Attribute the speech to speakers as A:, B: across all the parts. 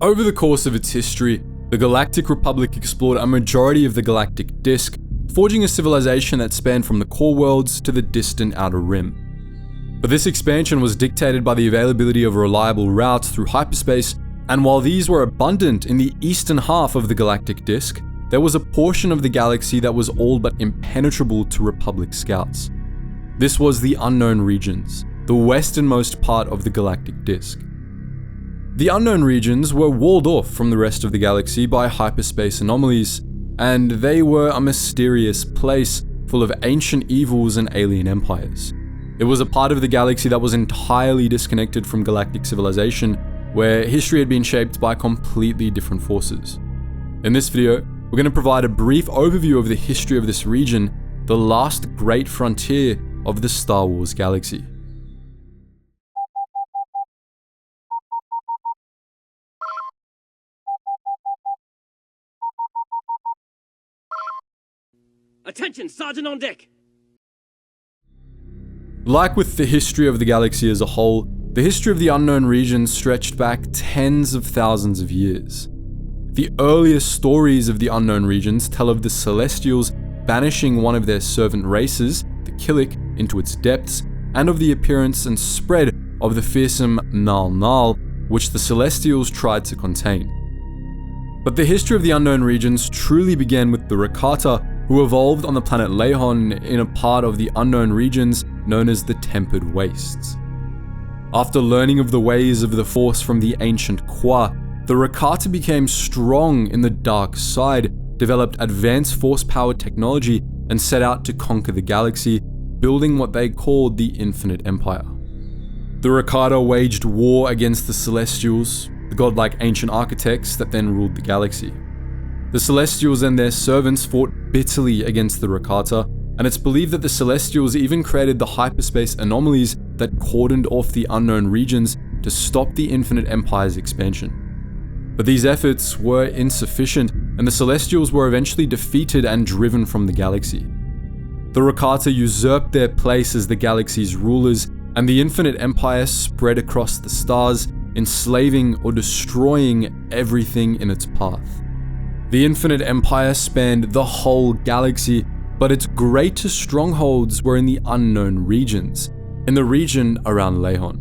A: Over the course of its history, the Galactic Republic explored a majority of the galactic disk, forging a civilization that spanned from the core worlds to the distant outer rim. But this expansion was dictated by the availability of reliable routes through hyperspace, and while these were abundant in the eastern half of the galactic disk, there was a portion of the galaxy that was all but impenetrable to Republic scouts. This was the Unknown Regions, the westernmost part of the galactic disk. The Unknown Regions were walled off from the rest of the galaxy by hyperspace anomalies, and they were a mysterious place full of ancient evils and alien empires. It was a part of the galaxy that was entirely disconnected from galactic civilization, where history had been shaped by completely different forces. In this video, we're going to provide a brief overview of the history of this region, the last great frontier of the Star Wars galaxy.
B: Attention, Sergeant on deck!
A: Like with the history of the galaxy as a whole, the history of the Unknown Regions stretched back tens of thousands of years. The earliest stories of the Unknown Regions tell of the Celestials banishing one of their servant races, the Killik, into its depths, and of the appearance and spread of the fearsome Mggnal-Mggnal, which the Celestials tried to contain. But the history of the Unknown Regions truly began with the Rakata, who evolved on the planet Lehon in a part of the Unknown Regions known as the Tempered Wastes. After learning of the ways of the Force from the ancient Kwa, the Rakata became strong in the dark side, developed advanced Force-powered technology, and set out to conquer the galaxy, building what they called the Infinite Empire. The Rakata waged war against the Celestials, the godlike ancient architects that then ruled the galaxy. The Celestials and their servants fought bitterly against the Rakata, and it's believed that the Celestials even created the hyperspace anomalies that cordoned off the Unknown Regions to stop the Infinite Empire's expansion. But these efforts were insufficient, and the Celestials were eventually defeated and driven from the galaxy. The Rakata usurped their place as the galaxy's rulers, and the Infinite Empire spread across the stars, enslaving or destroying everything in its path. The Infinite Empire spanned the whole galaxy, but its greatest strongholds were in the Unknown Regions, in the region around Lehon.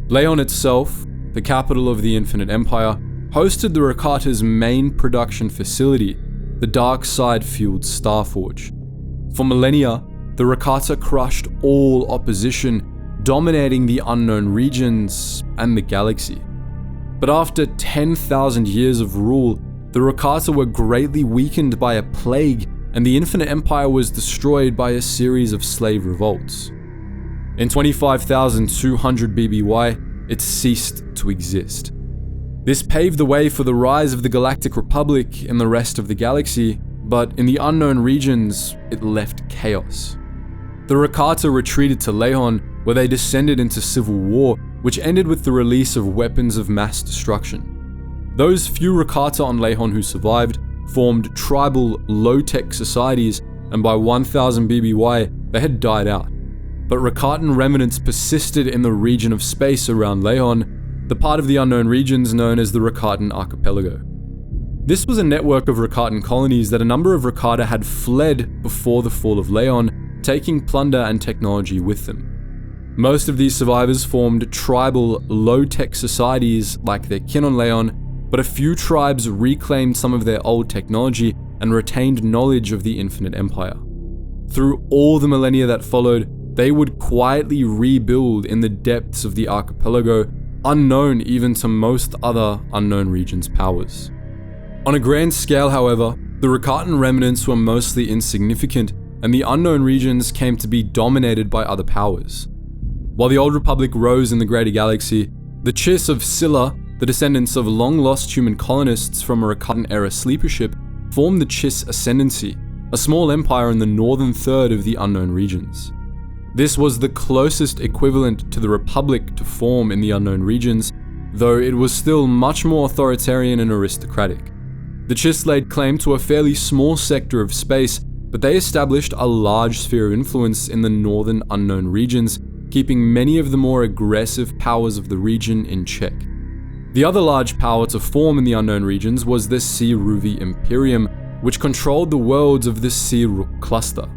A: Lehon itself, the capital of the Infinite Empire, hosted the Rakata's main production facility, the dark side-fueled Starforge. For millennia, the Rakata crushed all opposition, dominating the Unknown Regions and the galaxy. But after 10,000 years of rule, the Rakata were greatly weakened by a plague, and the Infinite Empire was destroyed by a series of slave revolts. In 25,200 BBY, it ceased to exist. This paved the way for the rise of the Galactic Republic in the rest of the galaxy, but in the Unknown Regions, it left chaos. The Rakata retreated to Lehon, where they descended into civil war, which ended with the release of weapons of mass destruction. Those few Rakata on Lehon who survived formed tribal, low-tech societies, and by 1000 BBY, they had died out. But Rakatan remnants persisted in the region of space around Lehon, the part of the Unknown Regions known as the Rakatan Archipelago. This was a network of Rakatan colonies that a number of Rakata had fled before the fall of Lehon, taking plunder and technology with them. Most of these survivors formed tribal, low-tech societies like their kin on Lehon, but a few tribes reclaimed some of their old technology and retained knowledge of the Infinite Empire. Through all the millennia that followed, they would quietly rebuild in the depths of the archipelago, unknown even to most other Unknown Regions powers. On a grand scale, however, the Rakatan remnants were mostly insignificant, and the Unknown Regions came to be dominated by other powers. While the Old Republic rose in the greater galaxy, the Chiss of Scylla, the descendants of long-lost human colonists from a Rakatan-era sleeper ship, formed the Chiss Ascendancy, a small empire in the northern third of the Unknown Regions. This was the closest equivalent to the Republic to form in the Unknown Regions, though it was still much more authoritarian and aristocratic. The Chiss laid claim to a fairly small sector of space, but they established a large sphere of influence in the northern Unknown Regions, keeping many of the more aggressive powers of the region in check. The other large power to form in the unknown regions was the Ssi-ruuvi Imperium, which controlled the worlds of the Ssi-ruuk cluster.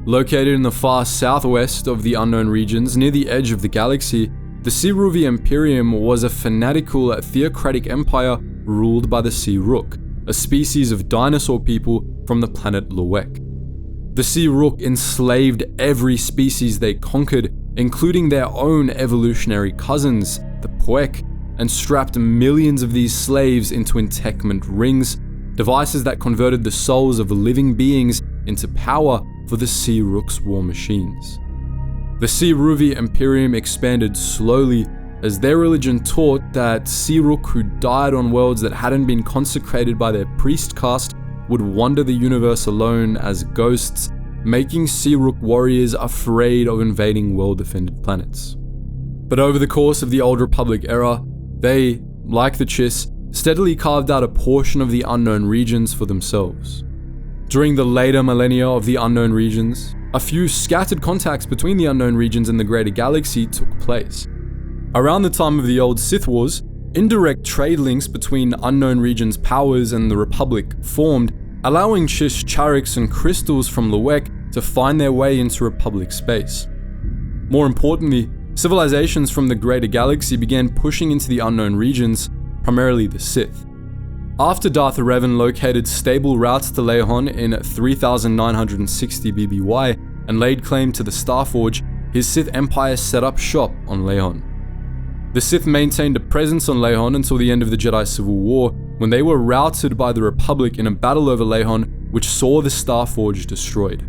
A: Located in the far southwest of the unknown regions near the edge of the galaxy, the Ssi-ruuvi Imperium was a fanatical theocratic empire ruled by the Ssi-ruuk, a species of dinosaur people from the planet Luwek. The Ssi-ruuk enslaved every species they conquered, including their own evolutionary cousins, the Puek, and strapped millions of these slaves into entekment rings, devices that converted the souls of living beings into power for the Ssi-ruuk's war machines. The Ssi-ruuvi Imperium expanded slowly as their religion taught that Ssi-ruuk who died on worlds that hadn't been consecrated by their priest caste would wander the universe alone as ghosts, making Ssi-ruuk warriors afraid of invading well-defended planets. But over the course of the Old Republic era, they, like the Chiss, steadily carved out a portion of the unknown regions for themselves. During the later millennia of the unknown regions, a few scattered contacts between the unknown regions and the greater galaxy took place. Around the time of the Old Sith Wars, indirect trade links between unknown regions' powers and the Republic formed, allowing Chiss charics and crystals from Luwek to find their way into Republic space. More importantly, civilizations from the greater galaxy began pushing into the unknown regions, primarily the Sith. After Darth Revan located stable routes to Lehon in 3960 BBY and laid claim to the Starforge, his Sith Empire set up shop on Lehon. The Sith maintained a presence on Lehon until the end of the Jedi Civil War, when they were routed by the Republic in a battle over Lehon, which saw the Starforge destroyed.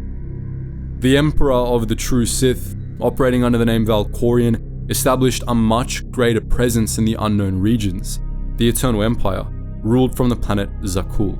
A: The Emperor of the true Sith, operating under the name Valkorion, established a much greater presence in the unknown regions, the Eternal Empire, ruled from the planet Zakuul.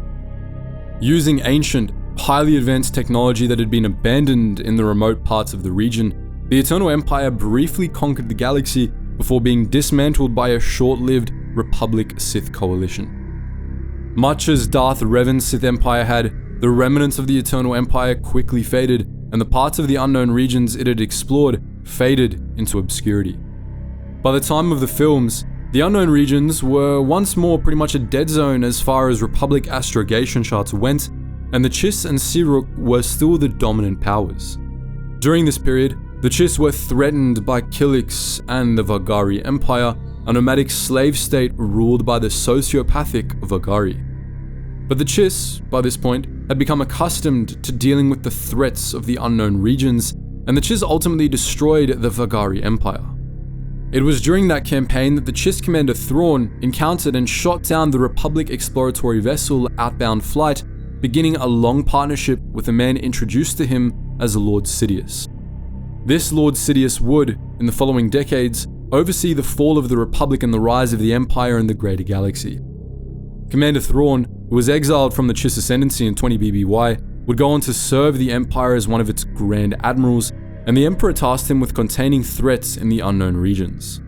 A: Using ancient, highly advanced technology that had been abandoned in the remote parts of the region, the Eternal Empire briefly conquered the galaxy before being dismantled by a short-lived Republic-Sith coalition. Much as Darth Revan's Sith Empire had, the remnants of the Eternal Empire quickly faded, and the parts of the unknown regions it had explored faded into obscurity. By the time of the films, the unknown regions were once more pretty much a dead zone as far as Republic astrogation charts went, and the Chiss and Ssi-ruuk were still the dominant powers. During this period, the Chiss were threatened by Kilix and the Vagari Empire, a nomadic slave state ruled by the sociopathic Vagari. But the Chiss, by this point, had become accustomed to dealing with the threats of the unknown regions, and the Chiss ultimately destroyed the Vagari Empire. It was during that campaign that the Chiss commander Thrawn encountered and shot down the Republic exploratory vessel Outbound Flight, beginning a long partnership with a man introduced to him as Lord Sidious. This Lord Sidious would, in the following decades, oversee the fall of the Republic and the rise of the Empire in the greater galaxy. Commander Thrawn, who was exiled from the Chiss Ascendancy in 20 BBY, would go on to serve the Empire as one of its Grand Admirals, and the Emperor tasked him with containing threats in the unknown regions.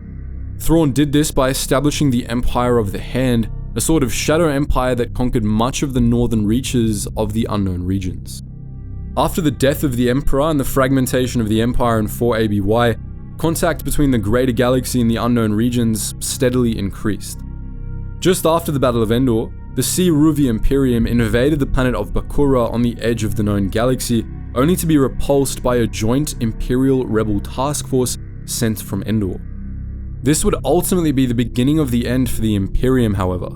A: Thrawn did this by establishing the Empire of the Hand, a sort of shadow empire that conquered much of the northern reaches of the unknown regions. After the death of the Emperor and the fragmentation of the Empire in 4 ABY, contact between the greater galaxy and the unknown regions steadily increased. Just after the Battle of Endor, the Ssi-ruuvi Imperium invaded the planet of Bakura on the edge of the known galaxy, only to be repulsed by a joint Imperial Rebel task force sent from Endor. This would ultimately be the beginning of the end for the Imperium, however.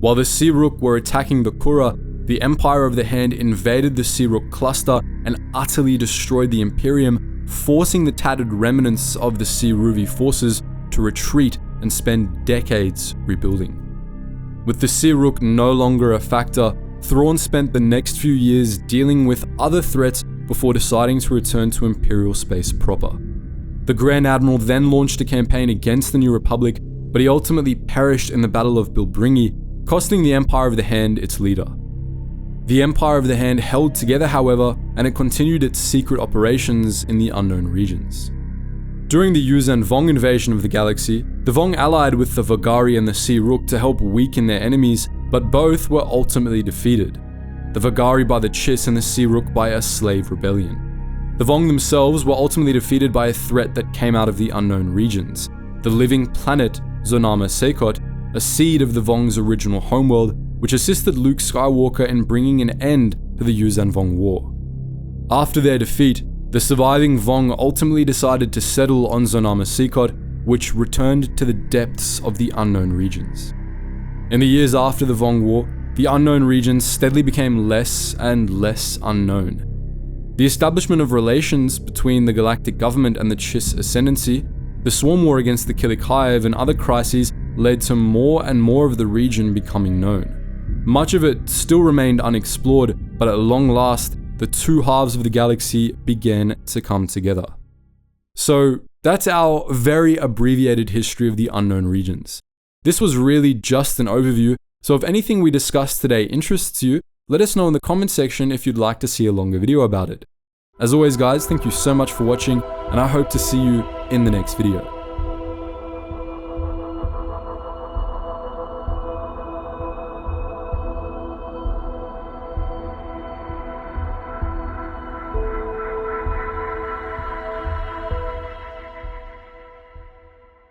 A: While the Ssi-ruuk were attacking Bakura, the Empire of the Hand invaded the Ssi-ruuk cluster and utterly destroyed the Imperium, forcing the tattered remnants of the Ssi-ruuvi forces to retreat and spend decades rebuilding. With the Ssi-ruuk no longer a factor, Thrawn spent the next few years dealing with other threats before deciding to return to Imperial space proper. The Grand Admiral then launched a campaign against the New Republic, but he ultimately perished in the Battle of Bilbringi, costing the Empire of the Hand its leader. The Empire of the Hand held together, however, and it continued its secret operations in the unknown regions. During the Yuuzhan Vong invasion of the galaxy, the Vong allied with the Vagari and the Ssi-ruuk to help weaken their enemies, but both were ultimately defeated. The Vagari by the Chiss and the Ssi-ruuk by a slave rebellion. The Vong themselves were ultimately defeated by a threat that came out of the unknown regions, the living planet Zonama Sekot, a seed of the Vong's original homeworld, which assisted Luke Skywalker in bringing an end to the Yuuzhan Vong War. After their defeat, the surviving Vong ultimately decided to settle on Zonama Seacot, which returned to the depths of the unknown regions. In the years after the Vong War, the unknown regions steadily became less and less unknown. The establishment of relations between the galactic government and the Chiss ascendancy, the swarm war against the Killik Hive, and other crises led to more and more of the region becoming known. Much of it still remained unexplored, but at long last, the two halves of the galaxy began to come together. So, that's our very abbreviated history of the unknown regions. This was really just an overview, so if anything we discussed today interests you, let us know in the comment section if you'd like to see a longer video about it. As always guys, thank you so much for watching, and I hope to see you in the next video.